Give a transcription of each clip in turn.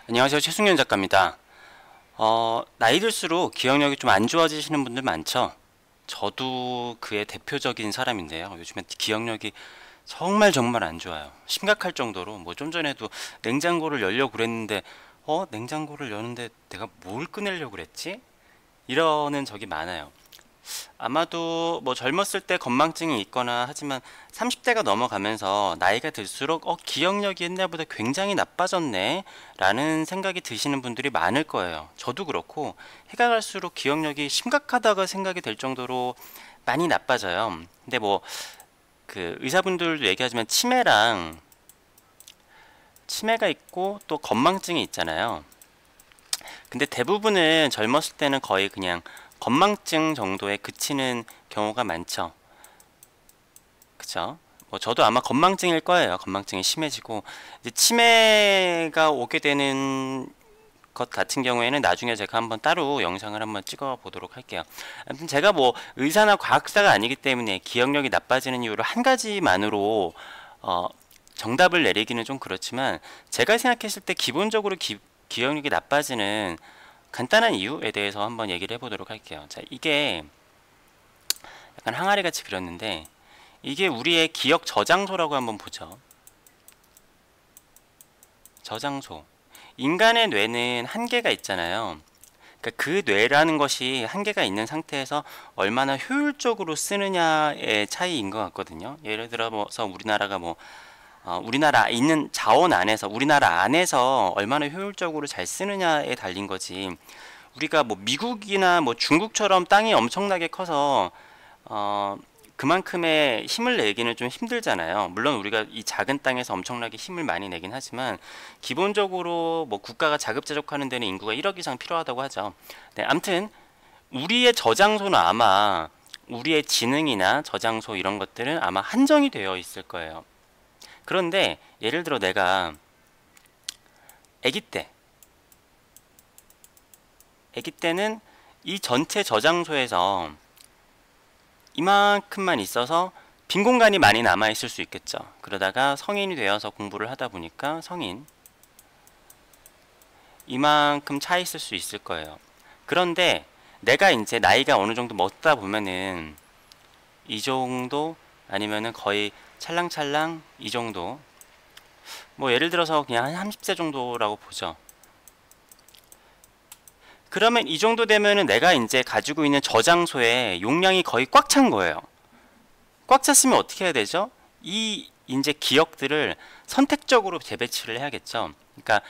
안녕하세요. 최승현 작가입니다. 나이 들수록 기억력이 좀 안 좋아지시는 분들 많죠? 저도 그의 대표적인 사람인데요. 요즘에 기억력이 정말 정말 안 좋아요. 심각할 정도로 뭐 좀 전에도 냉장고를 열려고 그랬는데 냉장고를 여는데 내가 뭘 꺼내려고 그랬지? 이러는 적이 많아요. 아마도 뭐 젊었을 때 건망증이 있거나 하지만 30대가 넘어가면서 나이가 들수록 기억력이 옛날보다 굉장히 나빠졌네 라는 생각이 드시는 분들이 많을 거예요. 저도 그렇고 해가 갈수록 기억력이 심각하다고 생각이 될 정도로 많이 나빠져요. 근데 뭐 그 의사분들도 얘기하지만 치매가 있고 또 건망증이 있잖아요. 근데 대부분은 젊었을 때는 거의 그냥 건망증 정도에 그치는 경우가 많죠. 그쵸? 뭐 저도 아마 건망증일 거예요. 건망증이 심해지고 이제 치매가 오게 되는 것 같은 경우에는 나중에 제가 한번 따로 영상을 한번 찍어 보도록 할게요. 아무튼 제가 뭐 의사나 과학자가 아니기 때문에 기억력이 나빠지는 이유를 한 가지만으로 어, 정답을 내리기는 좀 그렇지만 제가 생각했을 때 기본적으로 기억력이 나빠지는 간단한 이유에 대해서 한번 얘기를 해보도록 할게요. 자, 이게 약간 항아리 같이 그렸는데 이게 우리의 기억 저장소라고 한번 보죠. 저장소. 인간의 뇌는 한계가 있잖아요. 그러니까 그 뇌라는 것이 한계가 있는 상태에서 얼마나 효율적으로 쓰느냐의 차이인 것 같거든요. 예를 들어서 우리나라가 뭐 우리나라 있는 자원 안에서 우리나라 안에서 얼마나 효율적으로 잘 쓰느냐에 달린 거지. 우리가 뭐 미국이나 뭐 중국처럼 땅이 엄청나게 커서 어, 그만큼의 힘을 내기는 좀 힘들잖아요. 물론 우리가 이 작은 땅에서 엄청나게 힘을 많이 내긴 하지만 기본적으로 뭐 국가가 자급자족하는 데는 인구가 1억 이상 필요하다고 하죠. 네, 아무튼 우리의 저장소는 아마 우리의 지능이나 저장소 이런 것들은 아마 한정이 되어 있을 거예요. 그런데 예를 들어 내가 아기 때, 아기 때는 이 전체 저장소에서 이만큼만 있어서 빈 공간이 많이 남아 있을 수 있겠죠. 그러다가 성인이 되어서 공부를 하다 보니까 성인 이만큼 차 있을 수 있을 거예요. 그런데 내가 이제 나이가 어느 정도 먹다 보면은 이 정도 아니면은 거의 찰랑찰랑 이 정도 뭐 예를 들어서 그냥 한 30세 정도라고 보죠. 그러면 이 정도 되면은 내가 이제 가지고 있는 저장소에 용량이 거의 꽉 찬 거예요. 꽉 찼으면 어떻게 해야 되죠? 이 이제 기억들을 선택적으로 재배치를 해야겠죠. 그러니까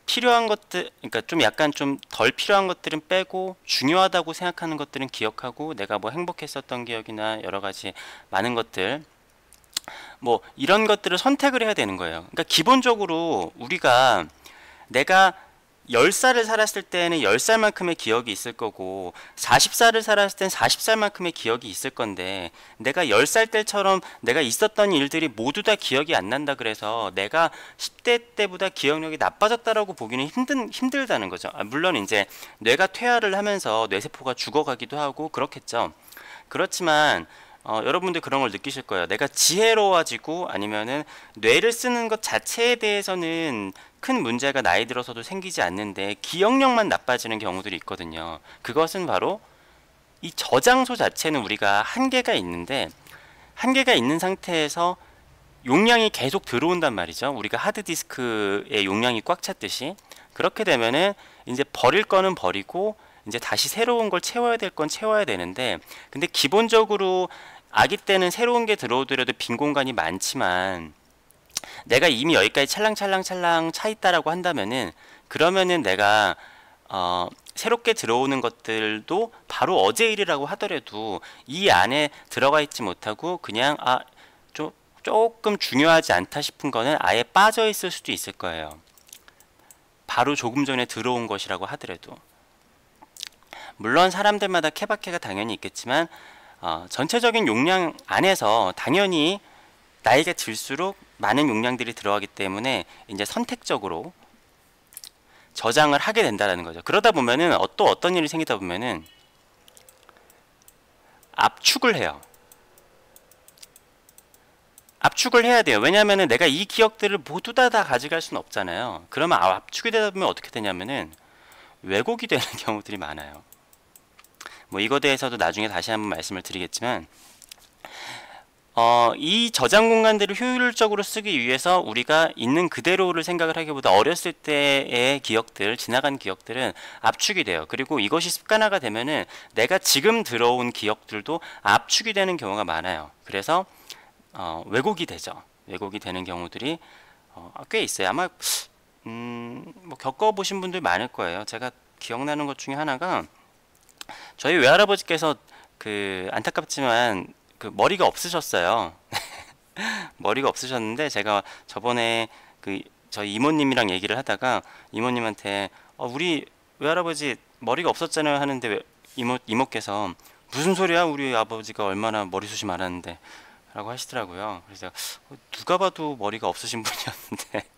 필요한 것들, 그러니까 좀 약간 좀 덜 필요한 것들은 빼고 중요하다고 생각하는 것들은 기억하고 내가 뭐 행복했었던 기억이나 여러 가지 많은 것들 뭐 이런 것들을 선택을 해야 되는 거예요. 그러니까 기본적으로 우리가 내가 10살을 살았을 때는 10살만큼의 기억이 있을 거고 40살을 살았을 땐 40살만큼의 기억이 있을 건데 내가 10살 때처럼 내가 있었던 일들이 모두 다 기억이 안 난다 그래서 내가 10대 때보다 기억력이 나빠졌다라고 보기는 힘들다는 거죠. 물론 이제 뇌가 퇴화를 하면서 뇌세포가 죽어가기도 하고 그렇겠죠. 그렇지만 여러분들 그런 걸 느끼실 거예요. 내가 지혜로워지고 아니면은 뇌를 쓰는 것 자체에 대해서는 큰 문제가 나이 들어서도 생기지 않는데 기억력만 나빠지는 경우들이 있거든요. 그것은 바로 이 저장소 자체는 우리가 한계가 있는데 한계가 있는 상태에서 용량이 계속 들어온단 말이죠. 우리가 하드디스크의 용량이 꽉 찼듯이 그렇게 되면은 이제 버릴 거는 버리고 이제 다시 새로운 걸 채워야 될 건 채워야 되는데 근데 기본적으로 아기 때는 새로운 게 들어오더라도 빈 공간이 많지만 내가 이미 여기까지 찰랑찰랑찰랑 차 있다라고 한다면은 그러면은 내가 새롭게 들어오는 것들도 바로 어제 일이라고 하더라도 이 안에 들어가 있지 못하고 그냥 조금 중요하지 않다 싶은 거는 아예 빠져 있을 수도 있을 거예요. 바로 조금 전에 들어온 것이라고 하더라도 물론 사람들마다 케바케가 당연히 있겠지만 전체적인 용량 안에서 당연히 나이가 들수록 많은 용량들이 들어가기 때문에 이제 선택적으로 저장을 하게 된다는 거죠. 그러다 보면은 또 어떤 일이 생기다 보면은 압축을 해요. 압축을 해야 돼요. 왜냐하면은 내가 이 기억들을 모두 다 가져갈 수는 없잖아요. 그러면 압축이 되다 보면 어떻게 되냐면은 왜곡이 되는 경우들이 많아요. 뭐 이거 대해서도 나중에 다시 한번 말씀을 드리겠지만, 이 저장 공간들을 효율적으로 쓰기 위해서 우리가 있는 그대로를 생각을 하기보다 어렸을 때의 기억들, 지나간 기억들은 압축이 돼요. 그리고 이것이 습관화가 되면은 내가 지금 들어온 기억들도 압축이 되는 경우가 많아요. 그래서 왜곡이 되죠. 왜곡이 되는 경우들이 꽤 있어요. 아마 뭐 겪어보신 분들 많을 거예요. 제가 기억나는 것 중에 하나가, 저희 외할아버지께서 안타깝지만 머리가 없으셨어요. 머리가 없으셨는데, 제가 저번에 저희 이모님이랑 얘기를 하다가 이모님한테 우리 외할아버지 머리가 없었잖아요 하는데, 이모께서 무슨 소리야, 우리 아버지가 얼마나 머리숱이 많았는데 라고 하시더라고요. 그래서 누가 봐도 머리가 없으신 분이었는데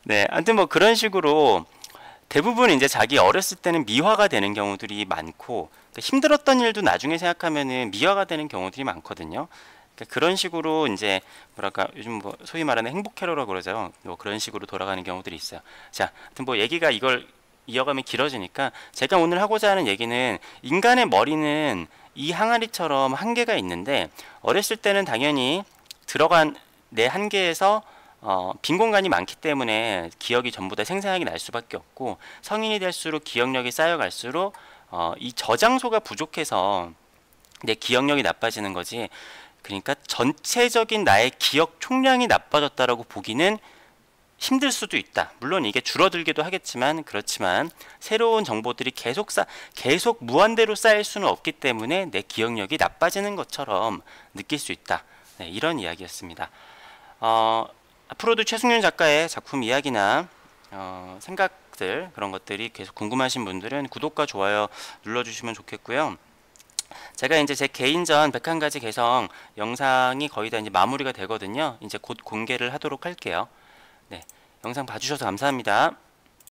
네, 아무튼 뭐 그런 식으로 대부분 이제 자기 어렸을 때는 미화가 되는 경우들이 많고, 그러니까 힘들었던 일도 나중에 생각하면은 미화가 되는 경우들이 많거든요. 그러니까 그런 식으로 이제 뭐랄까, 요즘 뭐 소위 말하는 행복 회로라고 그러죠. 뭐 그런 식으로 돌아가는 경우들이 있어요. 자, 하여튼 뭐 얘기가 이걸 이어가면 길어지니까, 제가 오늘 하고자 하는 얘기는, 인간의 머리는 이 항아리처럼 한계가 있는데, 어렸을 때는 당연히 들어간 내 한계에서 빈 공간이 많기 때문에 기억이 전부 다 생생하게 날 수밖에 없고, 성인이 될수록 기억력이 쌓여갈수록 이 저장소가 부족해서 내 기억력이 나빠지는 거지. 그러니까 전체적인 나의 기억 총량이 나빠졌다라고 보기는 힘들 수도 있다. 물론 이게 줄어들기도 하겠지만, 그렇지만 새로운 정보들이 계속 무한대로 쌓일 수는 없기 때문에 내 기억력이 나빠지는 것처럼 느낄 수 있다. 네, 이런 이야기였습니다. 앞으로도 최승윤 작가의 작품 이야기나 생각들, 그런 것들이 계속 궁금하신 분들은 구독과 좋아요 눌러주시면 좋겠고요. 제가 이제 제 개인전 101가지 개성 영상이 거의 다 이제 마무리가 되거든요. 이제 곧 공개를 하도록 할게요. 네, 영상 봐주셔서 감사합니다.